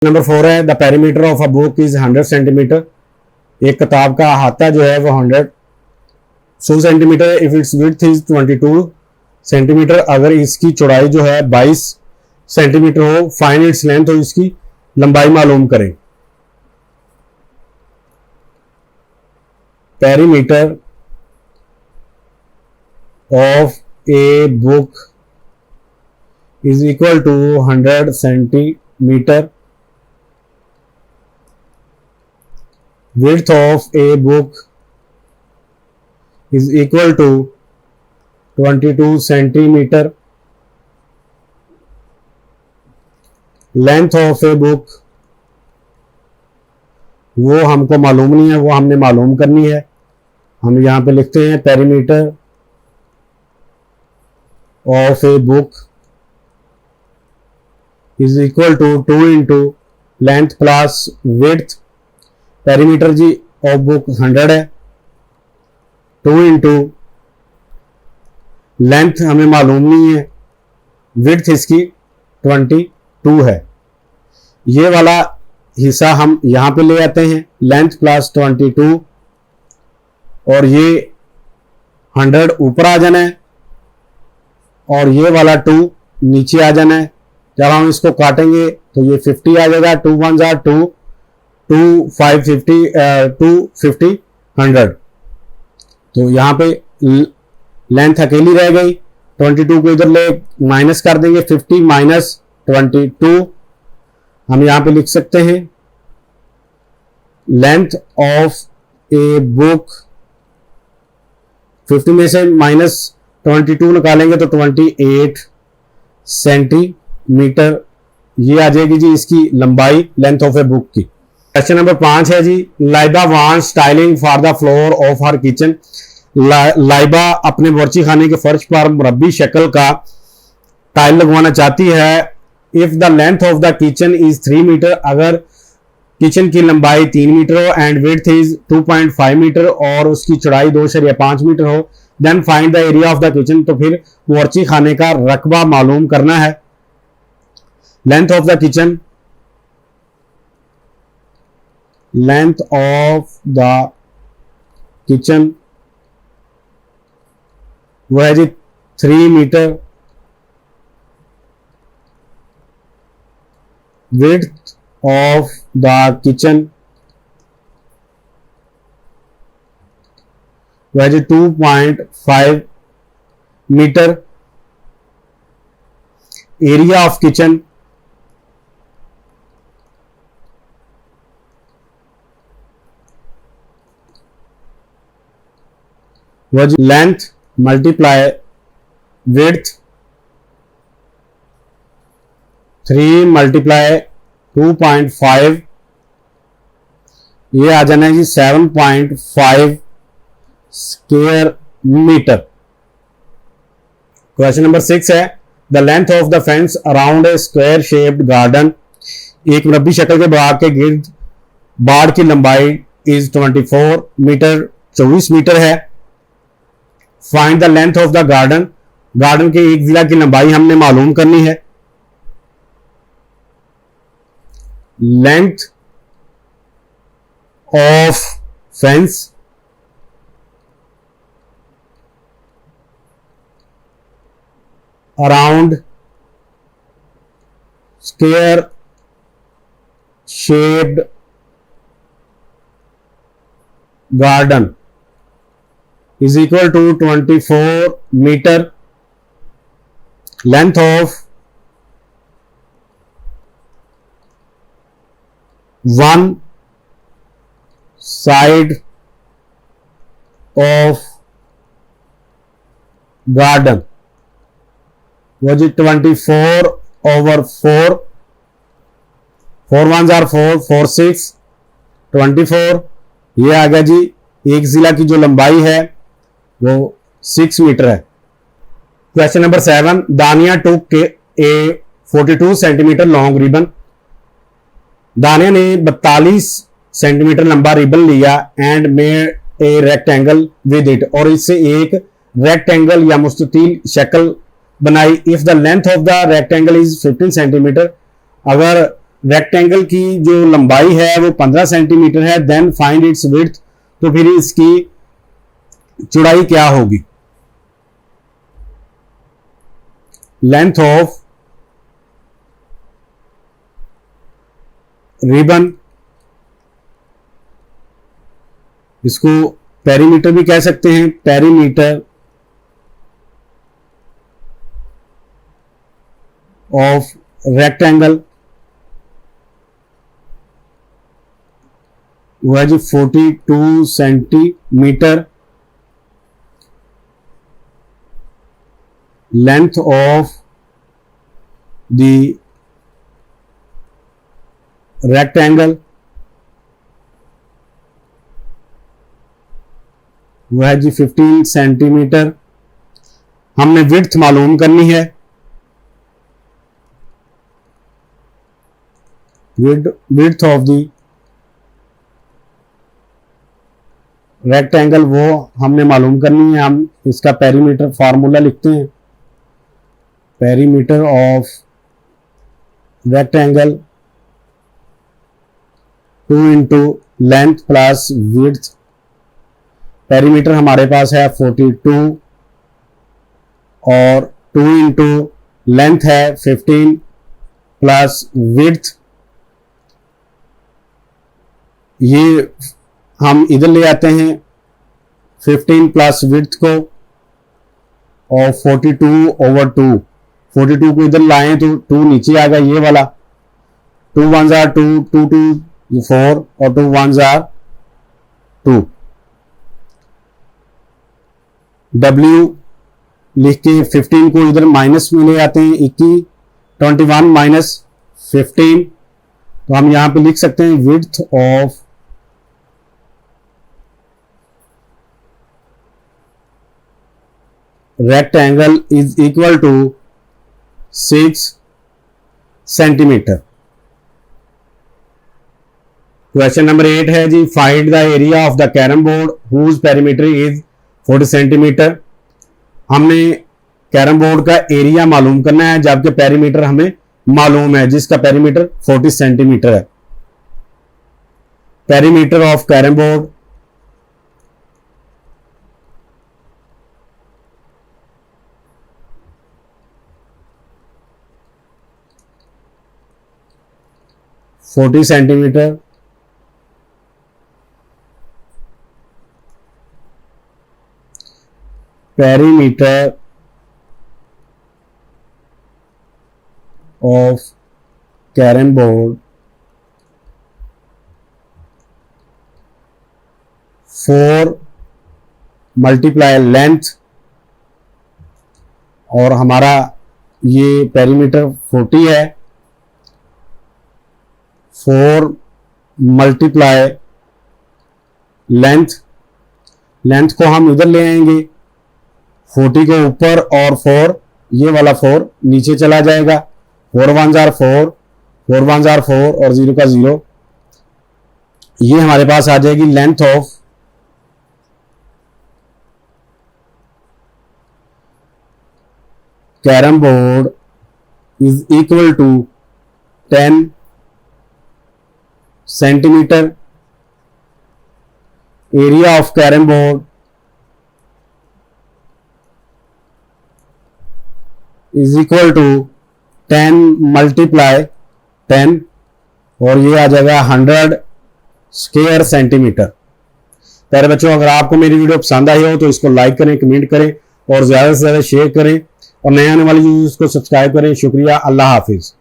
Number 4 है the perimeter of a book is 100 centimetre. एक किताब का अहाता जो है वो 100 centimetre. If it's width is 22 centimetre, अगर इसकी चौड़ाई जो है 22 सेंटीमीटर हो। फाइंड इट्स लेंथ, तो इसकी लंबाई मालूम करें। Perimeter of a book is equal to 100 centimetre. Width of a book is equal to 22 centimeter. Length of a book वो हमको मालूम नहीं है, वो हमने मालूम करनी है। हम यहाँ पे लिखते हैं perimeter of a book is equal to 2 into length plus width. Perimeter जी ऑफ बुक 100 है, 2 इंटू लेंथ हमें मालूम नहीं है, विड्थ इसकी 22 है। ये वाला हिस्सा हम यहां पे ले आते हैं, लेंथ प्लस 22, और ये 100 ऊपर आ जाना है और ये वाला 2 नीचे आ जाना है। जब हम इसको काटेंगे तो ये 50 आ जाएगा। 2 1 are 2, 2 5 50 250 100। तो यहाँ पे लेंथ अकेली रह गई, 22 को इधर ले माइनस कर देंगे, 50 माइनस 22। हम यहाँ पे लिख सकते हैं लेंथ ऑफ ए बुक, 50 में से माइनस 22 निकालेंगे तो 28 सेंटीमीटर ये आ जाएगी जी इसकी लंबाई लेंथ ऑफ ए बुक की। क्वेश्चन नंबर 5 है जी, Laiba wants styling for the floor of her kitchen. Laiba अपने बावर्ची खाने के फर्श पर मुरब्बी शक्ल का टाइल लगवाना चाहती है। If the length of the kitchen is 3 metre, अगर किचन की लंबाई 3 मीटर हो एंड विड्थ इज 2.5 मीटर और उसकी चौड़ाई 2.5 मीटर हो, then find the area of the kitchen. तो फिर बावर्ची खाने का रकबा मालूम करना है। Length of the kitchen, length of the kitchen वो है जी 3 मीटर। विड्थ ऑफ द किचन वो है जी 2.5 metre. Area of kitchen was length multiply width 3 multiply 2.5, ये आ जाना है जी 7.5 स्क्वायर मीटर। क्वेश्चन नंबर 6 है the length of the fence around a square shaped garden. एक मुरब्बी शक्ल के बाग के गिर्द बाड़ की लंबाई इज 24 मीटर, 24 मीटर है। Find the length of the garden, garden के एक जिला की लंबाई हमने मालूम करनी है। Length of fence around square shaped garden is equal to 24 meter. Length of one side of garden was 24 over 4, 4 ones are 4, 4 6 24। ये आ गया जी एक जिला की जो लंबाई है वो 6 मीटर है। क्वेश्चन नंबर 7 दानिया टुक ए 42 सेंटीमीटर लॉन्ग रिबन। दानिया ने 42 सेंटीमीटर लंबा रिबन लिया and made a rectangle with it, और इससे एक रेक्टेंगल या मुस्ततील शक्ल बनाई। If the length of the rectangle is 15 centimetre, अगर रेक्टेंगल की जो लंबाई है वो 15 सेंटीमीटर है, देन फाइंड इट्स विड्थ, तो फिर इसकी चौड़ाई क्या होगी। लेंथ ऑफ रिबन, इसको पेरीमीटर भी कह सकते हैं, पेरीमीटर ऑफ रेक्टेंगल वो है जी 42 centimetre. Length of the rectangle वो है जी 15 सेंटीमीटर। हमने विड्थ मालूम करनी है, विड्थ ऑफ द रेक्टेंगल वो हमने मालूम करनी है। हम इसका पेरीमीटर फार्मूला लिखते हैं, perimeter of rectangle 2 into length plus width. Perimeter हमारे पास है 42 और 2 इंटू लेंथ है 15 प्लस विड्थ, ये हम इधर ले आते हैं 15 प्लस विड्थ को और 42 ओवर 2, 42 को इधर लाएं तो 2 नीचे आ गया, ये वाला 2 1 are 2, 2 2 4 और 2 1 are 2। W लिख के 15 को इधर माइनस में ले आते हैं, 21 21 माइनस 15, तो हम यहां पे लिख सकते हैं width of rectangle is equal to 6 centimetre. Question number 8 है जी, find the area of the carrom board whose perimeter is 40 centimetre. हमने कैरम बोर्ड का एरिया मालूम करना है जबकि पेरीमीटर हमें मालूम है जिसका पेरीमीटर 40 सेंटीमीटर है। Perimeter of carrom board (40 centimetre) perimeter of carrom board 4 multiply length, और हमारा ये पेरीमीटर 40 है, 4 मल्टीप्लाई लेंथ, लेंथ को हम इधर ले आएंगे, 40 को ऊपर और 4, ये वाला 4 नीचे चला जाएगा, 4 1 are 4, 4 1 are 4 और 0 का 0, ये हमारे पास आ जाएगी length of carrom board is equal to 10 centimetre. Area of carrom board is equal to 10 multiply 10 और ये आ जाएगा 100 स्क्वायर सेंटीमीटर। प्यारे बच्चों, अगर आपको मेरी वीडियो पसंद आई हो तो इसको लाइक करें, कमेंट करें और ज़्यादा से ज़्यादा शेयर करें और नए आने वाले यूजर्स को सब्सक्राइब करें। शुक्रिया, अल्लाह हाफिज़।